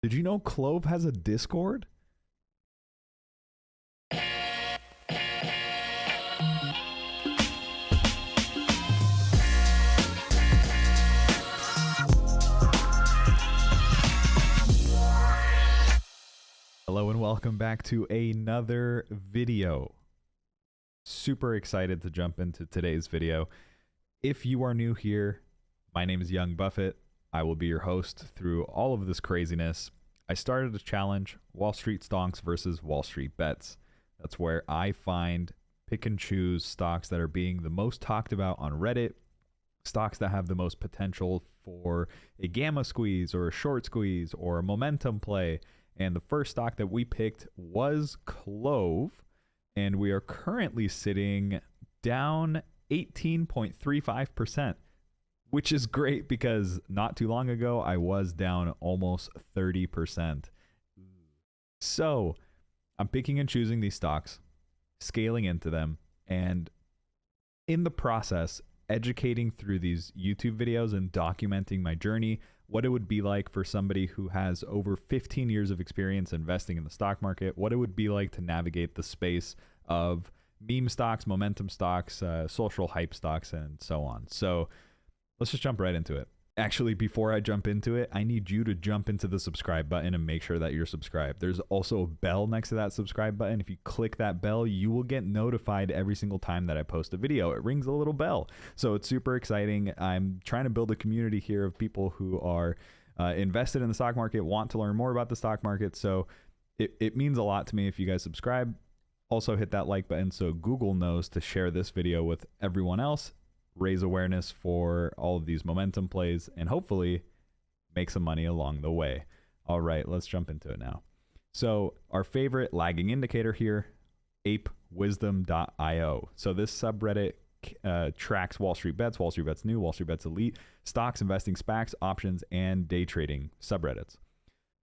Did you know CLOV has a Discord? Hello and welcome back to another video. Super excited to jump into today's video. If you are new here, my name is Young Buffett. I will be your host through all of this craziness. I started a challenge, Wall Street Stonks versus Wall Street Bets. That's where I find, pick and choose stocks that are being the most talked about on Reddit, stocks that have the most potential for a gamma squeeze or a short squeeze or a momentum play. And the first stock that we picked was CLOV, and we are currently sitting down 18.35%. which is great because not too long ago, I was down almost 30%. So I'm picking and choosing these stocks, scaling into them, and in the process, educating through these YouTube videos and documenting my journey, what it would be like for somebody who has over 15 years of experience investing in the stock market, what it would be like to navigate the space of meme stocks, momentum stocks, social hype stocks, and so on. So let's just jump right into it. Actually, before I jump into it, I need you to jump into the subscribe button and make sure that you're subscribed. There's also a bell next to that subscribe button. If you click that bell, you will get notified every single time that I post a video. It rings a little bell. So it's super exciting. I'm trying to build a community here of people who are invested in the stock market, want to learn more about the stock market. So it means a lot to me if you guys subscribe. Also hit that like button so Google knows to share this video with everyone else, raise awareness for all of these momentum plays, and hopefully make some money along the way. All right, let's jump into it now. So our favorite lagging indicator here, apewisdom.io. So this subreddit tracks Wall Street Bets, Wall Street Bets New, Wall Street Bets Elite, stocks, investing, SPACs, options, and day trading subreddits.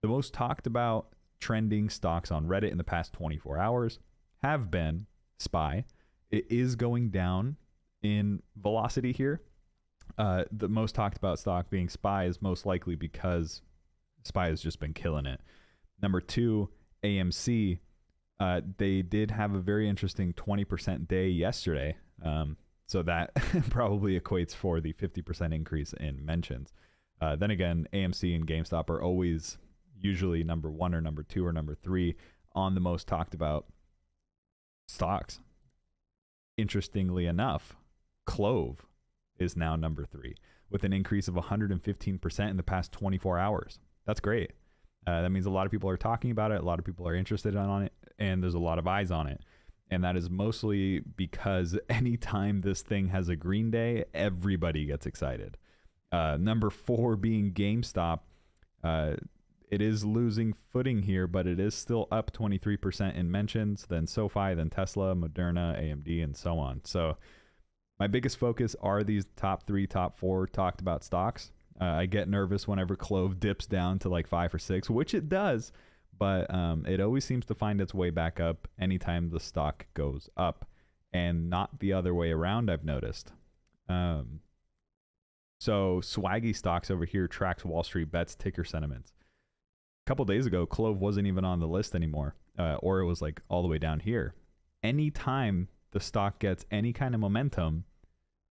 The most talked about trending stocks on Reddit in the past 24 hours have been SPY. It is going down in velocity here. The most talked about stock being SPY is most likely because SPY has just been killing it. Number two, AMC. They did have a very interesting 20% day yesterday. So that probably equates for the 50% increase in mentions. Then again, AMC and GameStop are always usually number one or number two or number three on the most talked about stocks. Interestingly enough, CLOV is now number three with an increase of 115% in the past 24 hours. That's great. That means a lot of people are talking about it. A lot of people are interested on it, and there's a lot of eyes on it. And that is mostly because anytime this thing has a green day, everybody gets excited. Number four being GameStop. It is losing footing here, but it is still up 23% in mentions, then SoFi, then Tesla, Moderna, AMD, and so on. So my biggest focus are these top three, top four talked about stocks. I get nervous whenever CLOV dips down to like 5 or 6, which it does, but it always seems to find its way back up anytime the stock goes up, and not the other way around, I've noticed. So Swaggy stocks over here tracks Wall Street Bets ticker sentiments. A couple days ago, CLOV wasn't even on the list anymore, or it was like all the way down here. Anytime the stock gets any kind of momentum,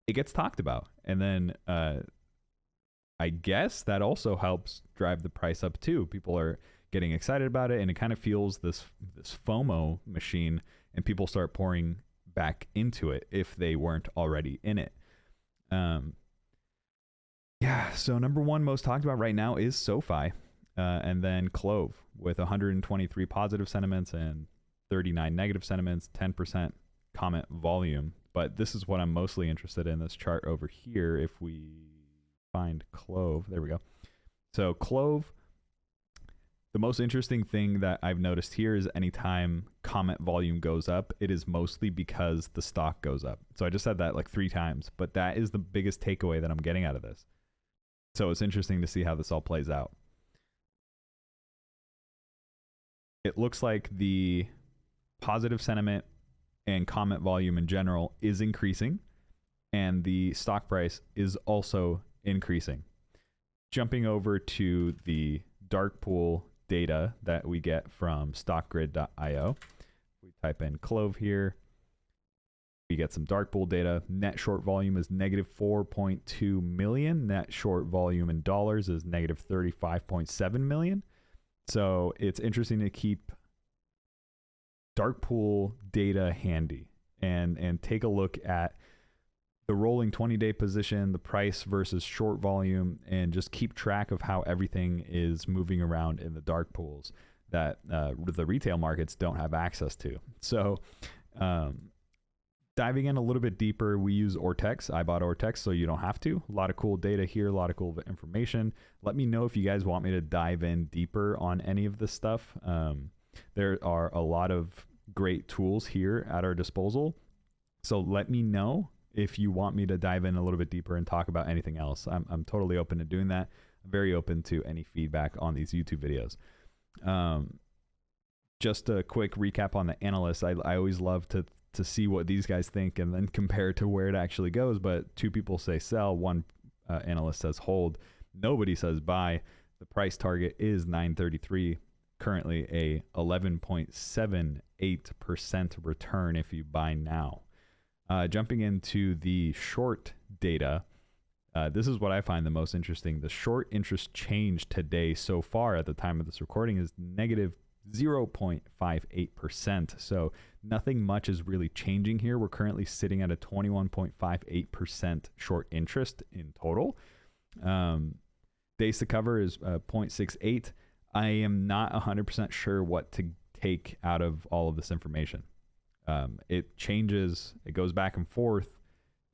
it gets talked about. And then I guess that also helps drive the price up too. People are getting excited about it, and it kind of fuels this FOMO machine, and people start pouring back into it if they weren't already in it. Yeah, so number one most talked about right now is SoFi. And then CLOV with 123 positive sentiments and 39 negative sentiments, 10% comment volume. But this is what I'm mostly interested in, this chart over here. If we find CLOV, there we go. So CLOV, the most interesting thing that I've noticed here is anytime comment volume goes up, it is mostly because the stock goes up. So I just said that like 3 times, but that is the biggest takeaway that I'm getting out of this. So it's interesting to see how this all plays out. It looks like the positive sentiment and comment volume in general is increasing, and the stock price is also increasing. Jumping over to the dark pool data that we get from stockgrid.io. We type in CLOV here. We get some dark pool data. Net short volume is negative 4.2 million. Net short volume in dollars is negative 35.7 million. So it's interesting to keep dark pool data handy and take a look at the rolling 20-day position, the price versus short volume, and just keep track of how everything is moving around in the dark pools that the retail markets don't have access to. So diving in a little bit deeper, we use Ortex. I bought Ortex, so you don't have to. A lot of cool data here, a lot of cool information. Let me know if you guys want me to dive in deeper on any of this stuff. There are a lot of great tools here at our disposal. So let me know if you want me to dive in a little bit deeper and talk about anything else. I'm totally open to doing that. I'm very open to any feedback on these YouTube videos. Just a quick recap on the analysts. I always love to see what these guys think and then compare to where it actually goes. But two people say sell, one analyst says hold, nobody says buy. The price target is 933, currently a 11.78% return if you buy now. Jumping into the short data, this is what I find the most interesting. The short interest change today so far at the time of this recording is negative 0.58%. So nothing much is really changing here. We're currently sitting at a 21.58% short interest in total. Days to cover is 0.68. I am not 100% sure what to take out of all of this information. It changes, it goes back and forth.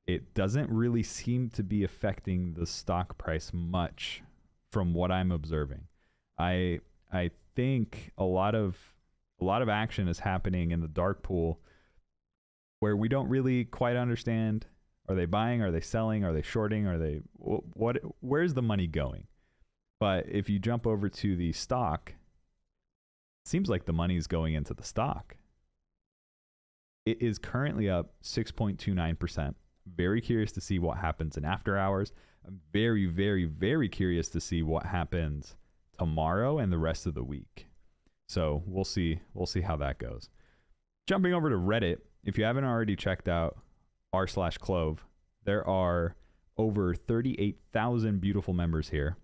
It doesn't really seem to be affecting the stock price much from what I'm observing. I think a lot of action is happening in the dark pool where we don't really quite understand, are they buying, are they selling, are they shorting, are they where's the money going? But if you jump over to the stock, it seems like the money is going into the stock. It is currently up 6.29%. Very curious to see what happens in after hours. I'm very, very, very curious to see what happens tomorrow and the rest of the week. So we'll see how that goes. Jumping over to Reddit, if you haven't already checked out r/Clove, there are over 38,000 beautiful members here.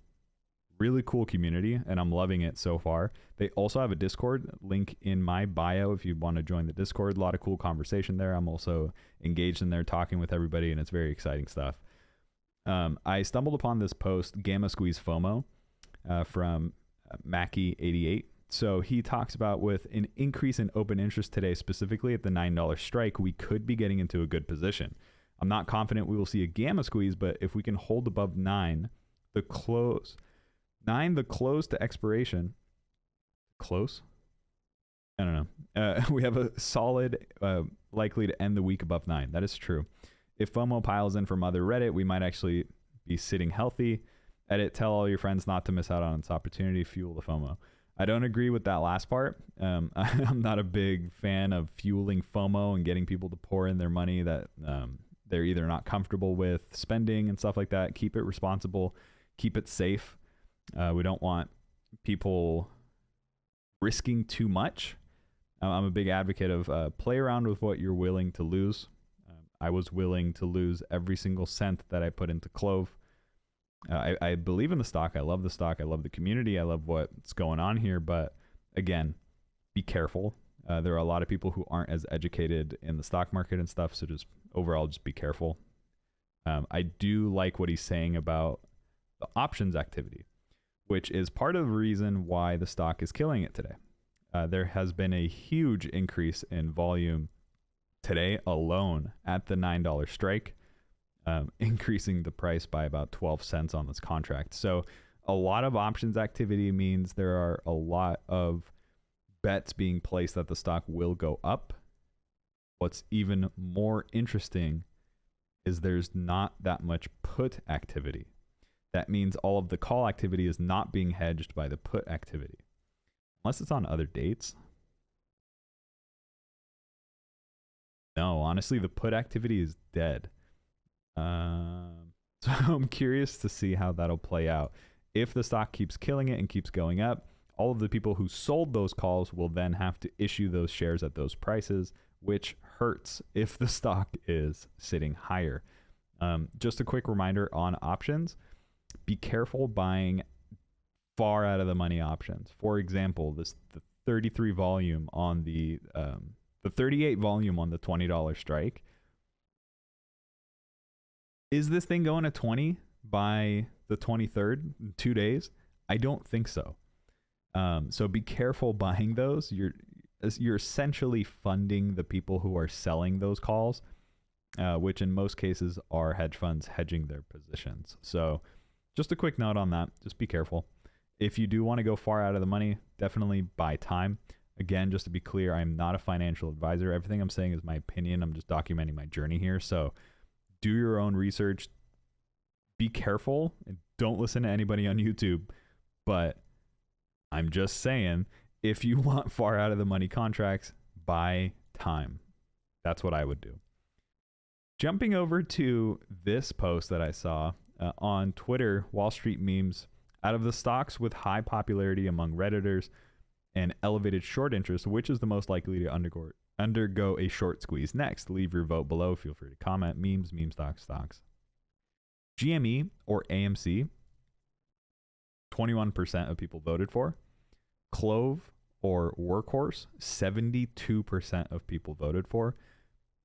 Really cool community, and I'm loving it so far. They also have a Discord link in my bio if you want to join the Discord. A lot of cool conversation there. I'm also engaged in there talking with everybody, and it's very exciting stuff. I stumbled upon this post, Gamma Squeeze FOMO, from Mackie88. So he talks about with an increase in open interest today, specifically at the $9 strike, we could be getting into a good position. I'm not confident we will see a Gamma Squeeze, but if we can hold above 9, the close to expiration. Close? I don't know. We have a solid likely to end the week above 9. That is true. If FOMO piles in from other Reddit, we might actually be sitting healthy. Edit, tell all your friends not to miss out on this opportunity. Fuel the FOMO. I don't agree with that last part. I'm not a big fan of fueling FOMO and getting people to pour in their money that they're either not comfortable with spending and stuff like that. Keep it responsible. Keep it safe. We don't want people risking too much. I'm a big advocate of play around with what you're willing to lose. I was willing to lose every single cent that I put into CLOV. I believe in the stock. I love the stock. I love the community. I love what's going on here. But again, be careful. There are a lot of people who aren't as educated in the stock market and stuff. So just overall, just be careful. I do like what he's saying about the options activity, which is part of the reason why the stock is killing it today. There has been a huge increase in volume today alone at the $9 strike, increasing the price by about 12 cents on this contract. So a lot of options activity means there are a lot of bets being placed that the stock will go up. What's even more interesting is there's not that much put activity. That means all of the call activity is not being hedged by the put activity. Unless it's on other dates. No, honestly, the put activity is dead. So I'm curious to see how that'll play out. If the stock keeps killing it and keeps going up, All of the people who sold those calls will then have to issue those shares at those prices, which hurts if the stock is sitting higher. Just a quick reminder on options, be careful buying far out of the money options. For example, the 33 volume on the 38 volume on the $20 strike. Is this thing going to 20 by the 23rd, 2 days? I don't think so. So be careful buying those. You're essentially funding the people who are selling those calls, which in most cases are hedge funds hedging their positions. So just a quick note on that. Just be careful. If you do want to go far out of the money, definitely buy time. Again, just to be clear, I'm not a financial advisor. Everything I'm saying is my opinion. I'm just documenting my journey here. So do your own research. Be careful and don't listen to anybody on YouTube. But I'm just saying, if you want far out of the money contracts, buy time. That's what I would do. Jumping over to this post that I saw on Twitter, Wall Street memes. Out of the stocks with high popularity among Redditors and elevated short interest, which is the most likely to undergo a short squeeze next? Leave your vote below. Feel free to comment. Memes, meme stocks. GME or AMC, 21% of people voted for. CLOV or Workhorse, 72% of people voted for.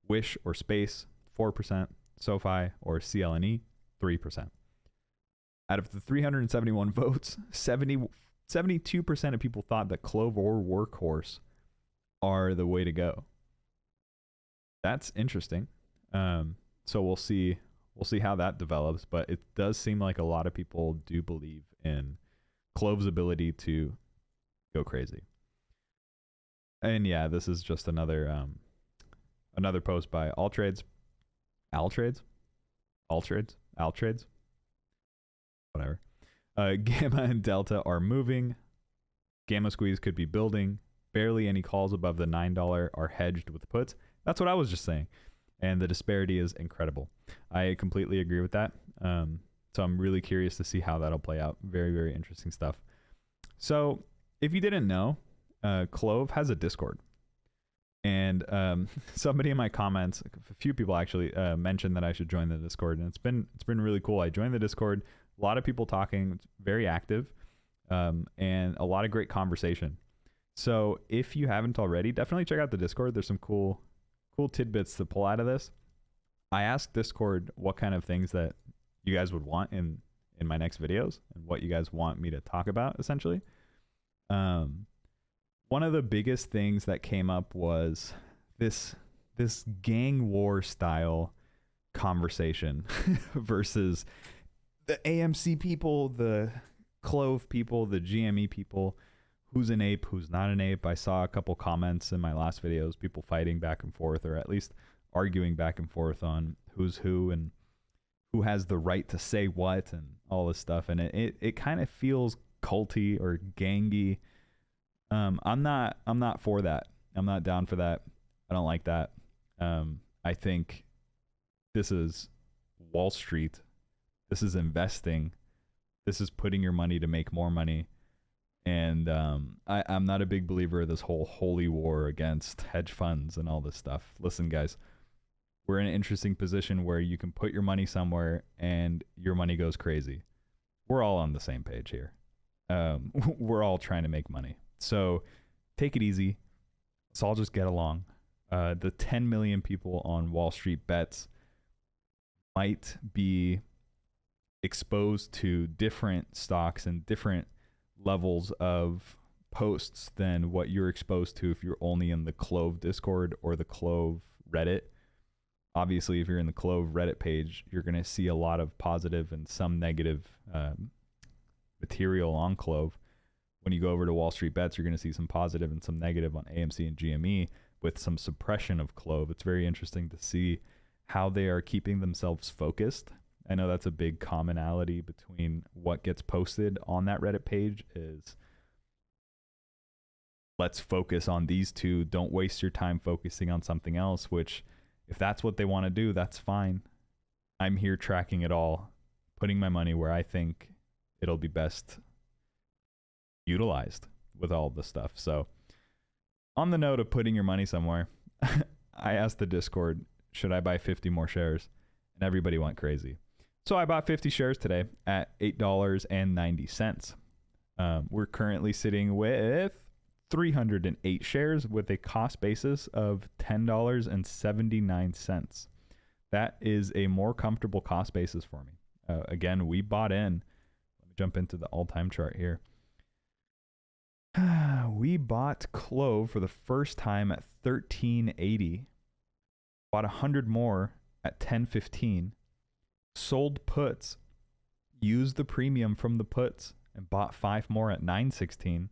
Wish or Space, 4%. SoFi or CLNE, 3%. Out of the 371 votes, 72% of people thought that CLOV or Workhorse are the way to go. That's interesting. So we'll see how that develops, but it does seem like a lot of people do believe in CLOV's ability to go crazy. And yeah, this is just another post by Altrades, whatever. Gamma and Delta are moving. Gamma squeeze could be building. Barely any calls above the $9 are hedged with puts. That's what I was just saying. And the disparity is incredible. I completely agree with that. So I'm really curious to see how that'll play out. Very, very interesting stuff. So if you didn't know, CLOV has a Discord. And somebody in my comments, a few people actually mentioned that I should join the Discord, and it's been really cool. I joined the Discord. A lot of people talking, it's very active, and a lot of great conversation. So if you haven't already, definitely check out the Discord. There's some cool tidbits to pull out of this. I asked Discord what kind of things that you guys would want in my next videos and what you guys want me to talk about, essentially. One of the biggest things that came up was this gang war style conversation versus the AMC people, the CLOV people, the GME people, who's an ape, who's not an ape. I saw a couple comments in my last videos, people fighting back and forth, or at least arguing back and forth on who's who and who has the right to say what and all this stuff. And it kind of feels culty or gangy. I'm not for that. I'm not down for that. I don't like that. I think this is Wall Street. This is investing. This is putting your money to make more money. And I'm not a big believer of this whole holy war against hedge funds and all this stuff. Listen, guys, we're in an interesting position where you can put your money somewhere and your money goes crazy. We're all on the same page here. We're all trying to make money. So take it easy. Let's all just get along. The 10 million people on Wall Street bets might be exposed to different stocks and different levels of posts than what you're exposed to if you're only in the CLOV Discord or the CLOV Reddit. Obviously, if you're in the CLOV Reddit page, you're going to see a lot of positive and some negative material on CLOV. When you go over to Wall Street Bets, you're going to see some positive and some negative on AMC and GME with some suppression of CLOV. It's very interesting to see how they are keeping themselves focused. I know that's a big commonality between what gets posted on that Reddit page is let's focus on these two. Don't waste your time focusing on something else, which if that's what they want to do, that's fine. I'm here tracking it all, putting my money where I think it'll be best utilized. with all the stuff. So on the note of putting your money somewhere, I asked the Discord, should I buy 50 more shares? And everybody went crazy. So I bought 50 shares today at $8.90. We're currently sitting with 308 shares with a cost basis of $10.79. That is a more comfortable cost basis for me. Again, we bought in. Let me jump into the all-time chart here. We bought CLOV for the first time at $13.80. Bought 100 more at $10.15. Sold puts, used the premium from the puts, and bought 5 more at $9.16.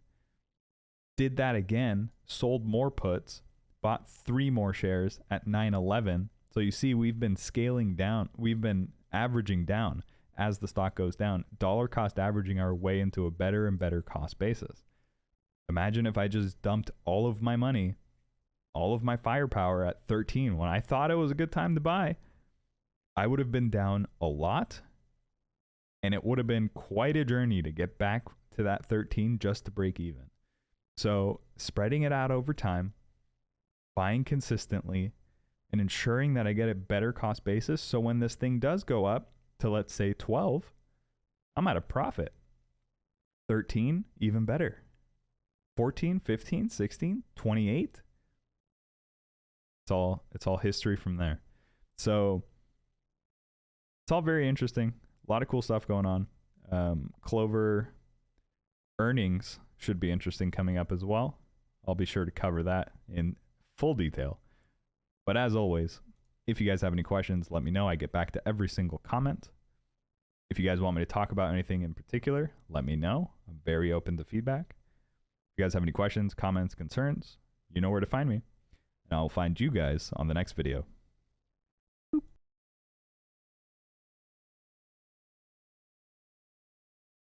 Did that again, sold more puts, bought 3 more shares at $9.11. So you see, we've been scaling down. We've been averaging down as the stock goes down. Dollar cost averaging our way into a better and better cost basis. Imagine if I just dumped all of my money, all of my firepower at 13 when I thought it was a good time to buy. I would have been down a lot, and it would have been quite a journey to get back to that 13 just to break even. So spreading it out over time, buying consistently, and ensuring that I get a better cost basis. So when this thing does go up to, let's say, 12, I'm at a profit. 13, even better. 14, 15, 16, 28. It's all history from there. So it's all very interesting. A lot of cool stuff going on. Clover earnings should be interesting coming up as well. I'll be sure to cover that in full detail. But as always, if you guys have any questions, let me know. I get back to every single comment. If you guys want me to talk about anything in particular, let me know. I'm very open to feedback. If you guys have any questions, comments, concerns, you know where to find me. And I'll find you guys on the next video.